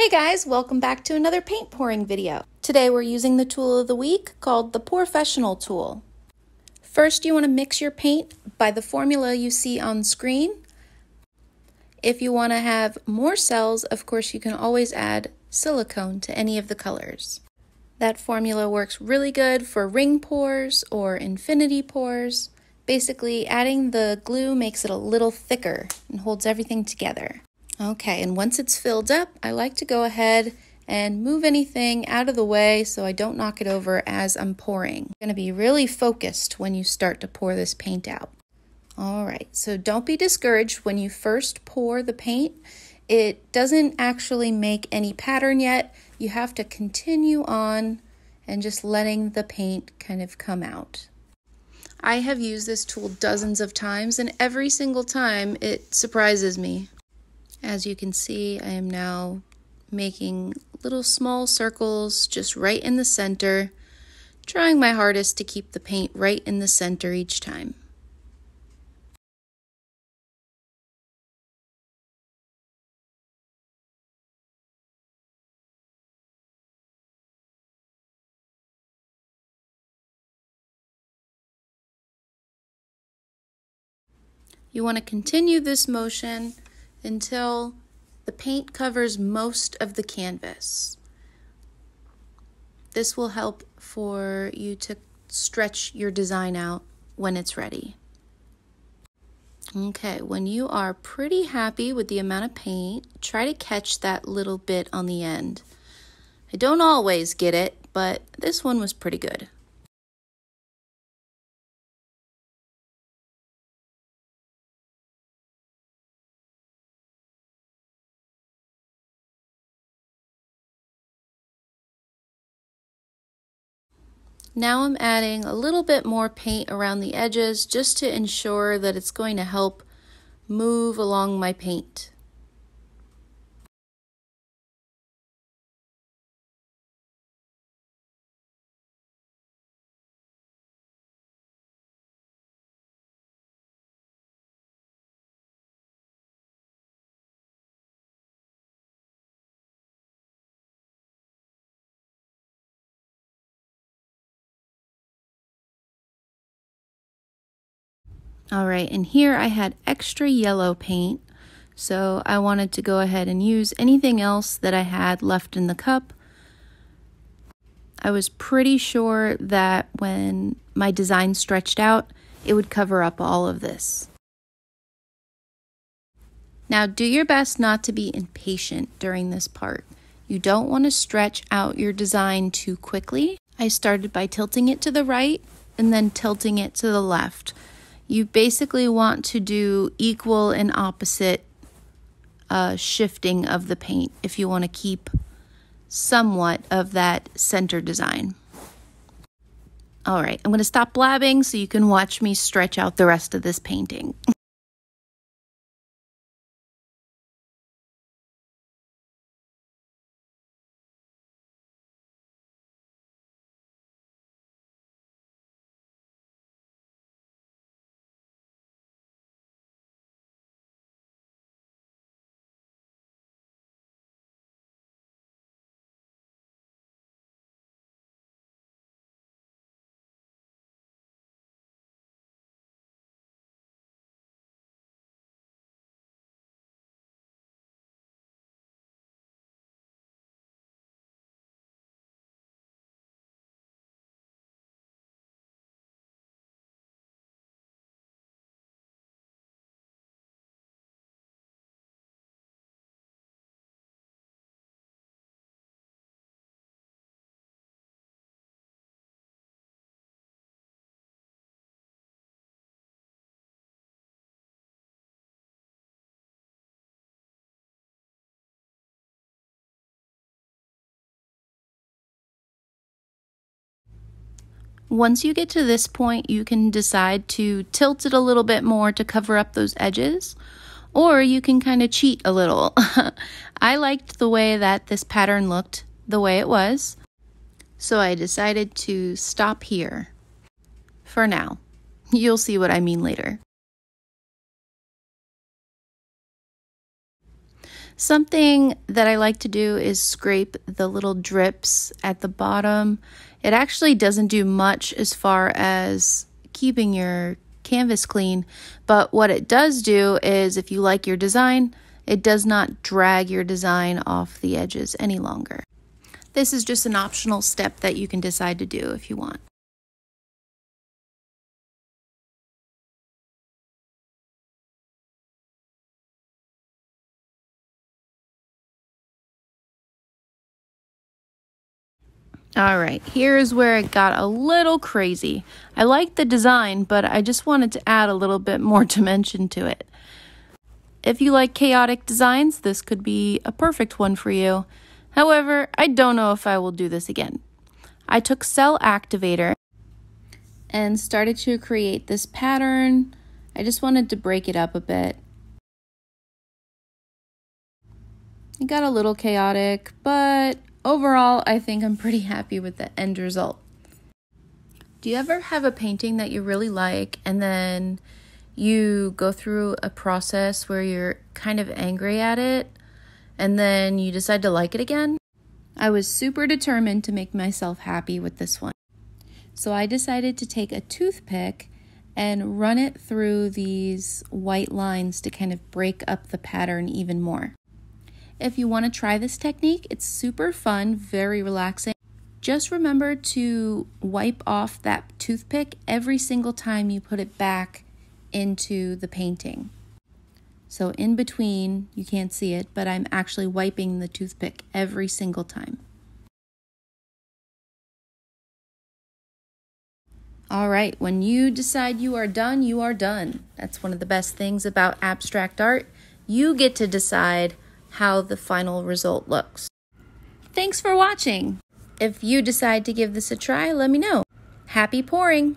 Hey guys, welcome back to another paint pouring video. Today we're using the tool of the week called the Pour-fessional tool. First, you want to mix your paint by the formula you see on screen. If you want to have more cells, of course you can always add silicone to any of the colors. That formula works really good for ring pours or infinity pours. Basically, adding the glue makes it a little thicker and holds everything together. Okay, and once it's filled up, I like to go ahead and move anything out of the way so I don't knock it over as I'm pouring. You're going to be really focused when you start to pour this paint out. All right, so don't be discouraged when you first pour the paint. It doesn't actually make any pattern yet. You have to continue on and just letting the paint kind of come out. I have used this tool dozens of times, and every single time it surprises me. As you can see, I am now making little small circles just right in the center, trying my hardest to keep the paint right in the center each time. You want to continue this motion until the paint covers most of the canvas. This will help for you to stretch your design out when it's ready. Okay, when you are pretty happy with the amount of paint, try to catch that little bit on the end. I don't always get it, but this one was pretty good. Now I'm adding a little bit more paint around the edges just to ensure that it's going to help move along my paint. All right, and here I had extra yellow paint, so I wanted to go ahead and use anything else that I had left in the cup. I was pretty sure that when my design stretched out, it would cover up all of this. Now do your best not to be impatient during this part. You don't want to stretch out your design too quickly. I started by tilting it to the right and then tilting it to the left. You basically want to do equal and opposite shifting of the paint if you want to keep somewhat of that center design. All right, I'm going to stop blabbing so you can watch me stretch out the rest of this painting. Once you get to this point, you can decide to tilt it a little bit more to cover up those edges, or you can kind of cheat a little. I liked the way that this pattern looked the way it was, so I decided to stop here for now. You'll see what I mean later. Something that I like to do is scrape the little drips at the bottom. It actually doesn't do much as far as keeping your canvas clean, but what it does do is if you like your design, it does not drag your design off the edges any longer. This is just an optional step that you can decide to do if you want. All right, here's where it got a little crazy. I like the design, but I just wanted to add a little bit more dimension to it. If you like chaotic designs, this could be a perfect one for you. However, I don't know if I will do this again. I took cell activator and started to create this pattern. I just wanted to break it up a bit. It got a little chaotic, but overall, I think I'm pretty happy with the end result. Do you ever have a painting that you really like and then you go through a process where you're kind of angry at it and then you decide to like it again? I was super determined to make myself happy with this one. So I decided to take a toothpick and run it through these white lines to kind of break up the pattern even more. If you want to try this technique, it's super fun, very relaxing. Just remember to wipe off that toothpick every single time you put it back into the painting. So in between, you can't see it, but I'm actually wiping the toothpick every single time. All right, when you decide you are done, you are done. That's one of the best things about abstract art. You get to decide how the final result looks. Thanks for watching. If you decide to give this a try, let me know. Happy pouring!